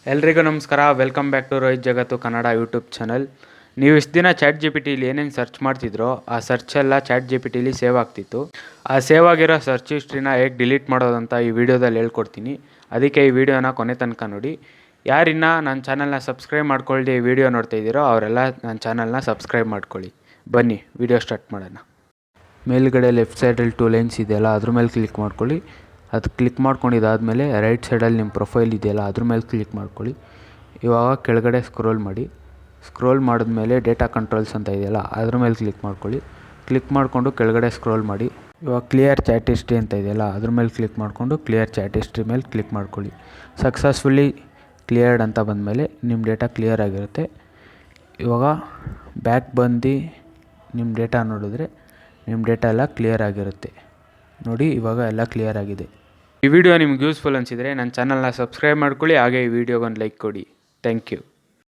ಎಲ್ರಿಗೂ ನಮಸ್ಕಾರ. Welcome back to Rohit ಜಗತ್ತು ಕನ್ನಡ ಯೂಟ್ಯೂಬ್ ಚಾನಲ್. ನೀವು ಇಷ್ಟು ದಿನ ಚಾಟ್ ಜಿ ಪಿ ಟಿಲಿ ಏನೇನು ಸರ್ಚ್ ಮಾಡ್ತಿದ್ರೋ ಆ ಸರ್ಚ್ ಎಲ್ಲ ಚಾಟ್ ಜಿ ಪಿ ಟಿಲಿ ಸೇವ್ ಆಗ್ತಿತ್ತು. ಆ ಸೇವ್ ಆಗಿರೋ ಸರ್ಚ್ ಹಿಸ್ಟ್ರಿನ ಹೇಗೆ ಡಿಲೀಟ್ ಮಾಡೋದಂತ ಈ ವಿಡಿಯೋದಲ್ಲಿ ಹೇಳ್ಕೊಡ್ತೀನಿ. ಅದಕ್ಕೆ ಈ ವಿಡಿಯೋನ ಕೊನೆ ತನಕ ನೋಡಿ. ಯಾರಿನ್ನ ನನ್ನ ಚಾನಲ್ನ ಸಬ್ಸ್ಕ್ರೈಬ್ ಮಾಡ್ಕೊಳ್ಳಿ ಈ ವಿಡಿಯೋ ನೋಡ್ತಾ ಇದ್ದೀರೋ ಅವರೆಲ್ಲ ನನ್ನ ಚಾನಲ್ನ ಸಬ್ಸ್ಕ್ರೈಬ್ ಮಾಡ್ಕೊಳ್ಳಿ. ಬನ್ನಿ ವಿಡಿಯೋ ಸ್ಟಾರ್ಟ್ ಮಾಡೋಣ. ಮೇಲ್ಗಡೆ ಲೆಫ್ಟ್ ಸೈಡಲ್ಲಿ 2 ಲೈನ್ಸ್ ಇದೆಯಲ್ಲ ಅದ್ರ ಮೇಲೆ ಕ್ಲಿಕ್ ಮಾಡ್ಕೊಳ್ಳಿ. ಅದು ಕ್ಲಿಕ್ ಮಾಡ್ಕೊಂಡಿದ್ದಾದಮೇಲೆ ರೈಟ್ ಸೈಡಲ್ಲಿ ನಿಮ್ಮ ಪ್ರೊಫೈಲ್ ಇದೆಯಲ್ಲ ಅದ್ರ ಮೇಲೆ ಕ್ಲಿಕ್ ಮಾಡ್ಕೊಳ್ಳಿ. ಇವಾಗ ಕೆಳಗಡೆ ಸ್ಕ್ರೋಲ್ ಮಾಡಿ. ಸ್ಕ್ರೋಲ್ ಮಾಡಿದ್ಮೇಲೆ ಡೇಟಾ ಕಂಟ್ರೋಲ್ಸ್ ಅಂತ ಇದೆಯಲ್ಲ ಅದ್ರ ಮೇಲೆ ಕ್ಲಿಕ್ ಮಾಡ್ಕೊಳ್ಳಿ. ಕ್ಲಿಕ್ ಮಾಡಿಕೊಂಡು ಕೆಳಗಡೆ ಸ್ಕ್ರೋಲ್ ಮಾಡಿ. ಇವಾಗ ಕ್ಲಿಯರ್ ಚಾಟ್ ಹಿಸ್ಟ್ರಿ ಅಂತ ಇದೆಯಲ್ಲ ಅದ್ರ ಮೇಲೆ ಕ್ಲಿಕ್ ಮಾಡಿಕೊಂಡು ಕ್ಲಿಯರ್ ಚಾಟ್ ಹಿಸ್ಟ್ರಿ ಮೇಲೆ ಕ್ಲಿಕ್ ಮಾಡ್ಕೊಳ್ಳಿ. ಸಕ್ಸಸ್ಫುಲಿ ಕ್ಲಿಯರ್ಡ್ ಅಂತ ಬಂದಮೇಲೆ ನಿಮ್ಮ ಡೇಟಾ ಕ್ಲಿಯರ್ ಆಗಿರುತ್ತೆ. ಇವಾಗ ಬ್ಯಾಕ್ ಬಂದು ನಿಮ್ಮ ಡೇಟಾ ನೋಡಿದ್ರೆ ನಿಮ್ಮ ಡೇಟಾ ಎಲ್ಲ ಕ್ಲಿಯರ್ ಆಗಿರುತ್ತೆ. ನೋಡಿ ಇವಾಗ ಎಲ್ಲ ಕ್ಲಿಯರ್ ಆಗಿದೆ. ಈ ವಿಡಿಯೋ ನಿಮ್ಗೆ ಯೂಸ್ಫುಲ್ ಅನಿಸಿದರೆ ನನ್ನ ಚಾನಲ್ನ ಸಬ್ಸ್ಕ್ರೈಬ್ ಮಾಡ್ಕೊಳ್ಳಿ. ಹಾಗೆ ಈ ವಿಡಿಯೋಗೊಂದು ಲೈಕ್ ಕೊಡಿ. Thank you.